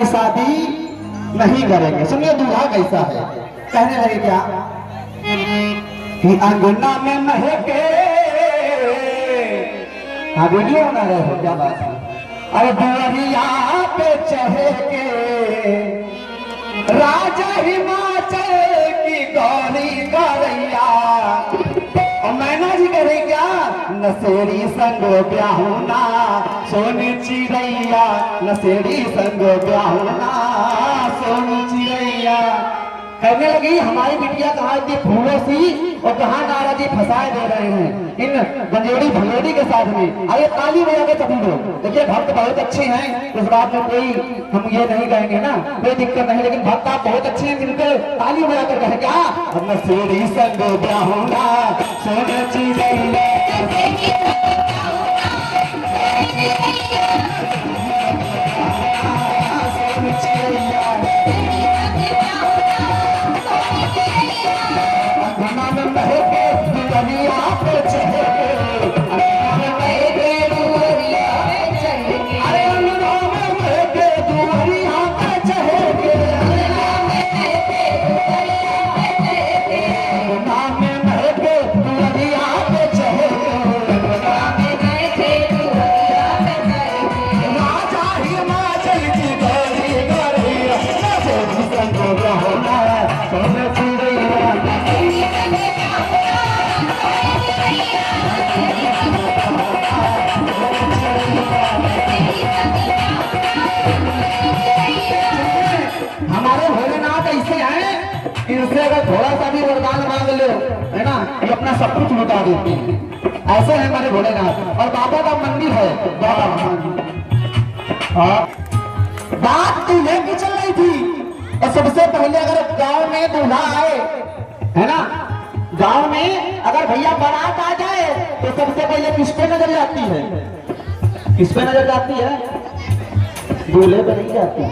शादी नहीं करेंगे। सुनिए दूल्हा कैसा है, कहने लगे क्या कि अंगना में महके। हाँ वीडियो बना रहे हो, क्या बात है। अरे दुआरिया पे चहके राजा हिमाचल की गौरी गौरैया। और मैना जी कह रही क्या, नशेड़ी संग ब्याहुना सोनी चिड़ैया, नशेड़ी संग ब्याहुना सोनी चिड़ैया। कहने लगी हमारी बिटिया कहाँ इतनी फूलों सी और कहाँ नारा जी फंसाए दे रहे हैं इन गंजेड़ी भंगेड़ी के साथ में। आइए ताली बजा के सभी लोग। देखिए भक्त बहुत अच्छे हैं, इस बात में कोई हम ये नहीं कहेंगे ना, कोई दिक्कत नहीं, लेकिन भक्त आप बहुत अच्छे हैं, मिलकर ताली बजा कर कहे क्या, नशेड़ी संग ब्याहुना सोनी चिड़ैया। हमारे भोलेनाथ ऐसे हैं, इनसे अगर थोड़ा सा भी वरदान मांग लो है ना, ये अपना सब कुछ लुटा देते हैं। ऐसे है हमारे भोलेनाथ। और बाबा का मंदिर है, बात तू लेके चल रही थी। और सबसे पहले अगर गांव में दूल्हा आए है ना, गांव में अगर भैया बारात आ जाए तो सबसे पहले किस पे नजर जाती है, किस पे नजर जाती है, दूल्हे पर नहीं जाती है।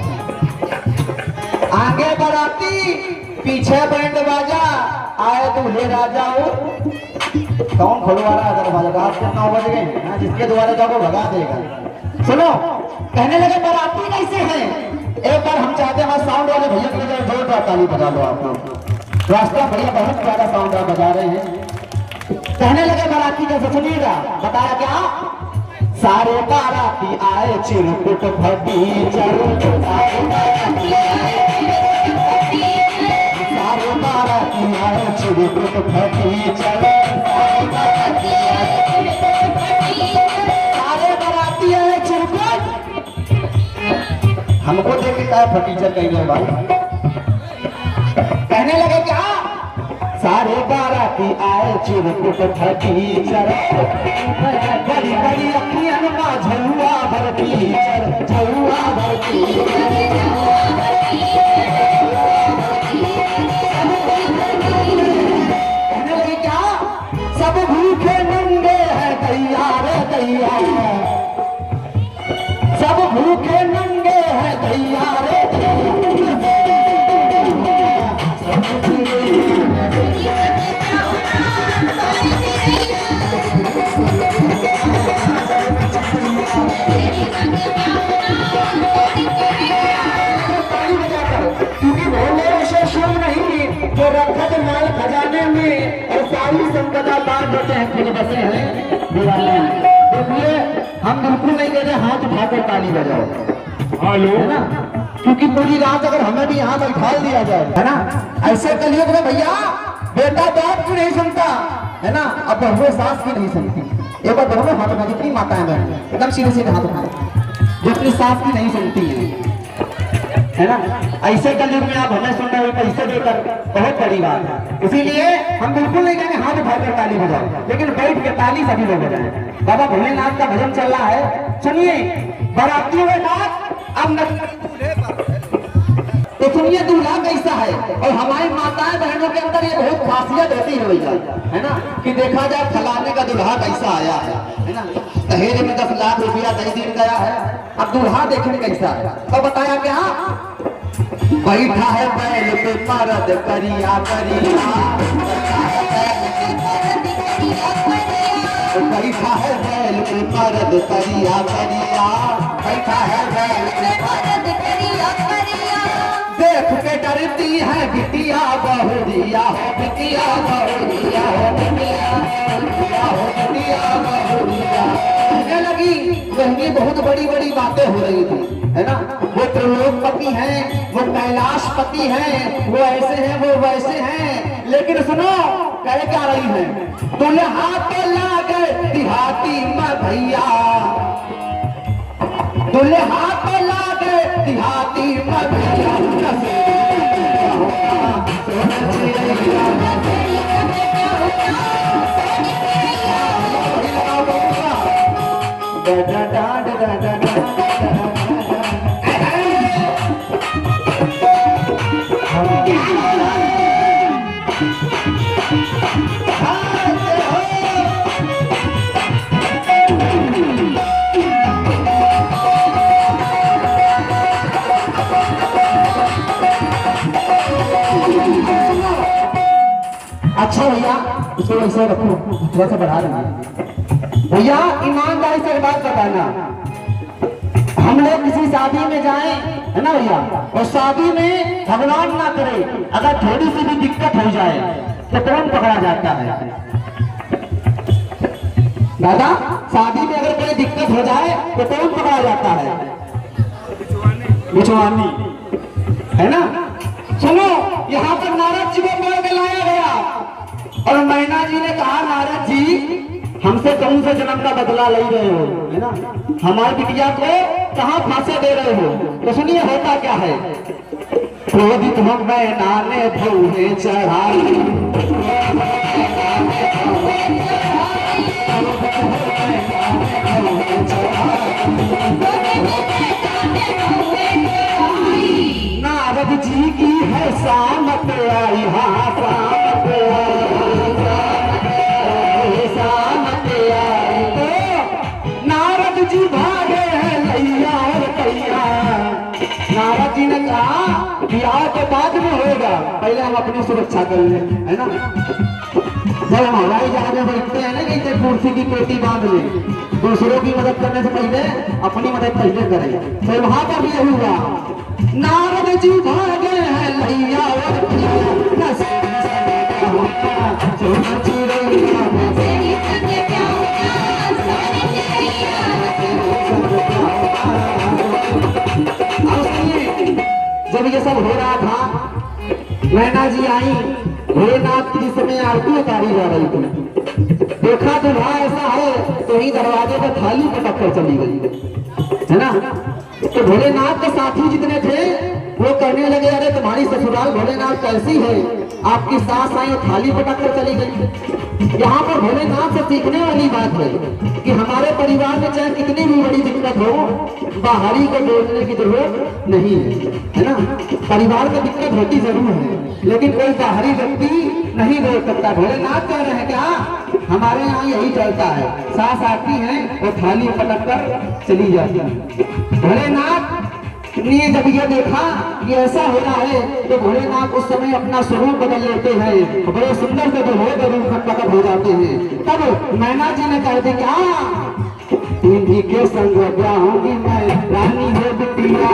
आगे बाराती पीछे बैंड बाजा, आए दूल्हे राजा। कौन खुलवाना है दरवाजा, रात के 9 बज गए, जिसके द्वारा जाओ भगा देगा। सुनो कहने लगे बाराती कैसे हैं। एक बार हम चाहते हैं साउंड वाले भैया के लिए जोरदार ताली बजा लो आप लोग। रास्ता भैया बहुत प्यारा साउंड बजा रहे हैं। कहने लगे बाराती कैसे, सुनिएगा। बताया क्या, सारे बाराती आए चिरकुट फटीचर, सारे बाराती आए चिरकुट फटीचर, सारे बाराती आए चिरकुट। हमको देख के क्या फटीचर कह रहे भाई। कहने लगे क्या, सारे बाराती आए चिरकुट फटीचर, बड़ी बड़ी अखियां में झुआ भरती झुआ भरती। कहने लगे क्या, सब भूखे नंगे हैं तैयार तैयार, सब भूखे नंगे हैं तैयार। जो रखत माल खजाने में और सारी संपदा बांट देते हैं, खुद बसे हैं दिवाले। देखिए हम बिल्कुल नहीं कह रहे हाथ उठाकर ताली बजाओ, हेलो है ना, क्योंकि पूरी रात अगर हमें भी यहाँ बैठा दिया जाए है ना, ऐसे कलियुग में भैया बेटा बाप की नहीं सुनता है ना, अब बहुएं सास की नहीं सुनती। एक बार दोनों हाथ उठा, जितनी माताएं बहन एकदम सीधे सीधे हाथ उठा, जो अपनी सास की नहीं सुनती है ना। ऐसे कलयुग में आप हमें सुन रहे हो पैसे देकर, बहुत बड़ी बात है। इसीलिए हम बिल्कुल नहीं कहेंगे हाथ उठाकर ताली बजाओ, लेकिन बैठ के ताली सभी लोग बजाएं। बाबा भोलेनाथ का भजन चल रहा है, सुनिए। बारातियों के साथ अब तो सुनिए दूल्हा कैसा है। और हमारी माताएं बहनों के अंदर ये बहुत खासियत होती है भैया, है ना, कि देखा जाए फलाने का दूल्हा कैसा आया है ना, दहेज में 10 लाख रुपया दे दिया गया है, अब दूल्हा देखने कैसा है। तो बताया क्या, बैठा है बैल पे मरद करिया करिया, बैठा है बैल पे मरद करिया करिया, बैठा है बैल पे मरद करिया। करती है बिटिया बहुरिया हो, बिटिया बहुरिया हो, बिटिया बहुरिया हो, बिटिया बहुरिया। कहने लगी वही बहुत बड़ी बड़ी बातें हो रही थी, है ना। वो त्रिलोकपति हैं, वो कैलाशपति हैं, वो ऐसे हैं, वो वैसे हैं। लेकिन सुनो कह क्या रही है, दुल्हा तो लागे देहाती में भैया, दुल्हा तो लागे देहाती में भैया। अच्छा भैया इसको ऐसे रखो, थोड़ा सा बढ़ा देंगे। भैया ईमानदारी से बात बताना, हम लोग किसी शादी में जाएं, है ना भैया, और शादी में भगवान ना करे अगर थोड़ी सी भी दिक्कत हो जाए तो कौन पकड़ा जाता है? दादा शादी में अगर कोई दिक्कत हो जाए तो कौन पकड़ा जाता है? बिछवानी, है ना। सुनो यहाँ पर नारद जी को बोल के लाया गया और मैना जी ने कहा नारद जी हमसे कौन से जन्म का बदला ले रहे हो, है ना, हमारी बिटिया को कहाँ फांसे दे रहे हो? तो सुनिए होता क्या है, क्रोधित हम मैना ने भौहे चढ़ाई, नारद जी की है सामत आई, हाँ सामत आई, सामत आई। तो नारद जी भागे हैं लैया और कैया। नारद जी ने कहा ब्याह के बाद में होगा, पहले हम अपनी सुरक्षा कर ले, है ना। जब हम हवाई जहाज में बैठते हैं ना कहते कुर्सी की पेटी बांध ले, दूसरों की मदद करने से पहले अपनी मदद पहले करें। तो वहां पर भी यही हुआ, नारद जी भागे हैं लैया और जब ये सब हो रहा था मैना जी आई, भोलेनाथ की समय आरती उतारी जा रही थी। देखा दुल्हा ऐसा है तो ही दरवाजे पर थाली पटक कर चली गई, है ना। तो भोलेनाथ के साथी जितने थे वो कहने लगे अरे तुम्हारी ससुराल भोलेनाथ कैसी है, आपकी सास आई थाली पटक कर चली गई। यहाँ पर भोलेनाथ से सीखने वाली बात है कि हमारे परिवार में चाहे कितनी भी बड़ी दिक्कत हो बाहरी को बोलने की जरूरत नहीं है ना। परिवार में दिक्कत होती जरूर है लेकिन कोई बाहरी व्यक्ति नहीं बोल सकता। भोलेनाथ कह रहे हैं क्या, हमारे यहाँ यही चलता है, सास आती है वो थाली पटक कर चली जाती है। भोलेनाथ ने जब ये देखा कि ऐसा हो रहा है तो भोलेनाथ उस समय अपना स्वरूप बदल लेते हैं, बड़े सुंदर से दूल्हे के रूप में प्रकट हो जाते हैं। तब मैना जी ने कह दी क्या इन्हीं के संग ब्याह होगी मैं रानी है बिटिया।